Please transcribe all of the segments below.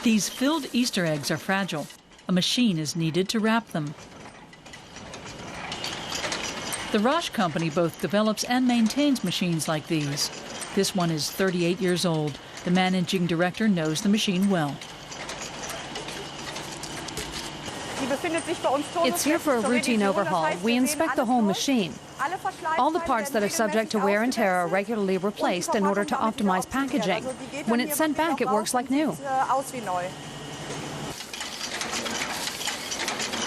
These filled Easter eggs are fragile. A machine is needed to wrap them. The Rasch company both develops and maintains machines like these. This one is 38 years old. The managing director knows the machine well. It's here for a routine overhaul. We inspect the whole machine. All the parts that are subject to wear and tear are regularly replaced in order to optimize packaging. When it's sent back, it works like new.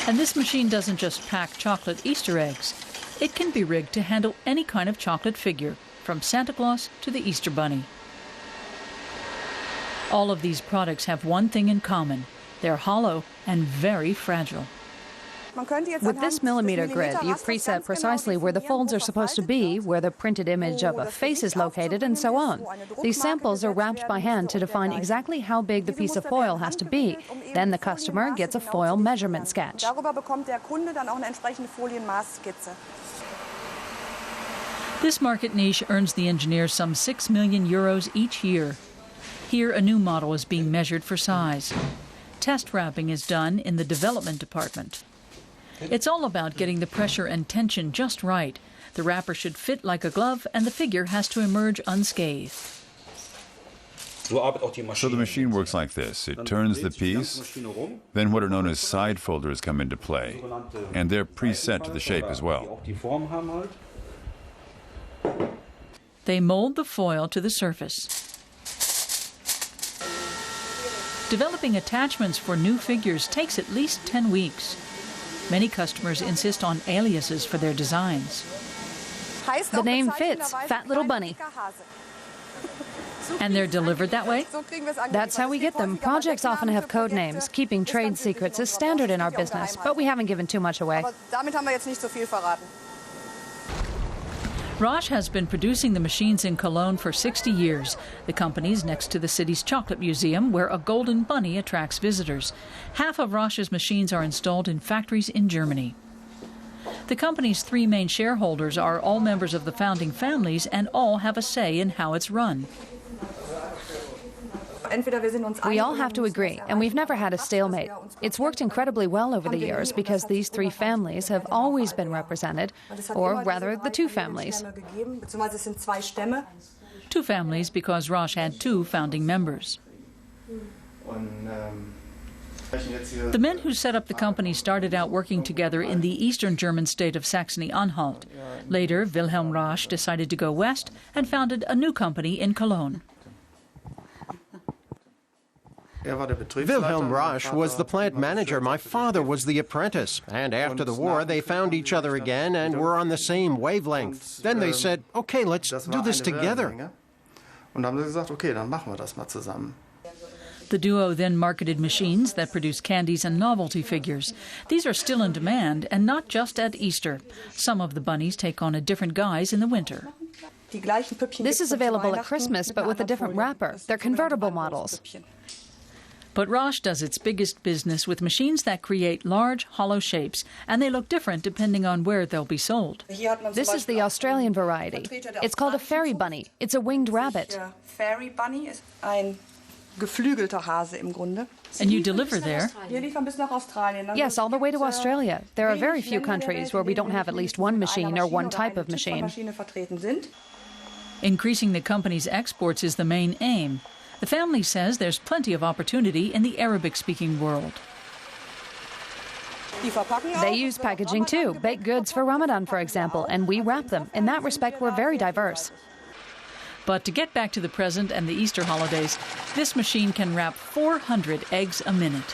And this machine doesn't just pack chocolate Easter eggs. It can be rigged to handle any kind of chocolate figure, from Santa Claus to the Easter Bunny. All of these products have one thing in common. They're hollow and very fragile. With this millimeter grid, you preset precisely where the folds are supposed to be, where the printed image of a face is located, and so on. These samples are wrapped by hand to define exactly how big the piece of foil has to be. Then the customer gets a foil measurement sketch. This market niche earns the engineers some €6 million each year. Here, a new model is being measured for size. Test wrapping is done in the development department. It's all about getting the pressure and tension just right. The wrapper should fit like a glove, and the figure has to emerge unscathed. So the machine works like this. It turns the piece, then what are known as side folders come into play, and they're preset to the shape as well. They mold the foil to the surface. Developing attachments for new figures takes at least 10 weeks. Many customers insist on aliases for their designs. The name fits, Fat Little Bunny. And they're delivered that way? That's how we get them. Projects often have code names. Keeping trade secrets is standard in our business, but we haven't given too much away. Rasch has been producing the machines in Cologne for 60 years. The company's next to the city's chocolate museum, where a golden bunny attracts visitors. Half of Rasch's machines are installed in factories in Germany. The company's three main shareholders are all members of the founding families and all have a say in how it's run. We all have to agree, and we've never had a stalemate. It's worked incredibly well over the years because these three families have always been represented, or rather, the two families. Two families because Rasch had two founding members. The men who set up the company started out working together in the eastern German state of Saxony-Anhalt. Later, Wilhelm Rasch decided to go west and founded a new company in Cologne. Wilhelm Rasch was the plant manager. My father was the apprentice. And after the war, they found each other again and were on the same wavelength. Then they said, okay, let's do this together. The duo then marketed machines that produce candies and novelty figures. These are still in demand, and not just at Easter. Some of the bunnies take on a different guise in the winter. This is available at Christmas, but with a different wrapper. They're convertible models. But Rasch does its biggest business with machines that create large, hollow shapes, and they look different depending on where they'll be sold. This is the Australian variety. It's called a fairy bunny. It's a winged rabbit. Fairy bunny is ein geflügelter Hase im Grunde. And you deliver there? Yes, all the way to Australia. There are very few countries where we don't have at least one machine or one type of machine. Increasing the company's exports is the main aim. The family says there's plenty of opportunity in the Arabic-speaking world. They use packaging too, baked goods for Ramadan, for example, and we wrap them. In that respect, we're very diverse. But to get back to the present and the Easter holidays, this machine can wrap 400 eggs a minute.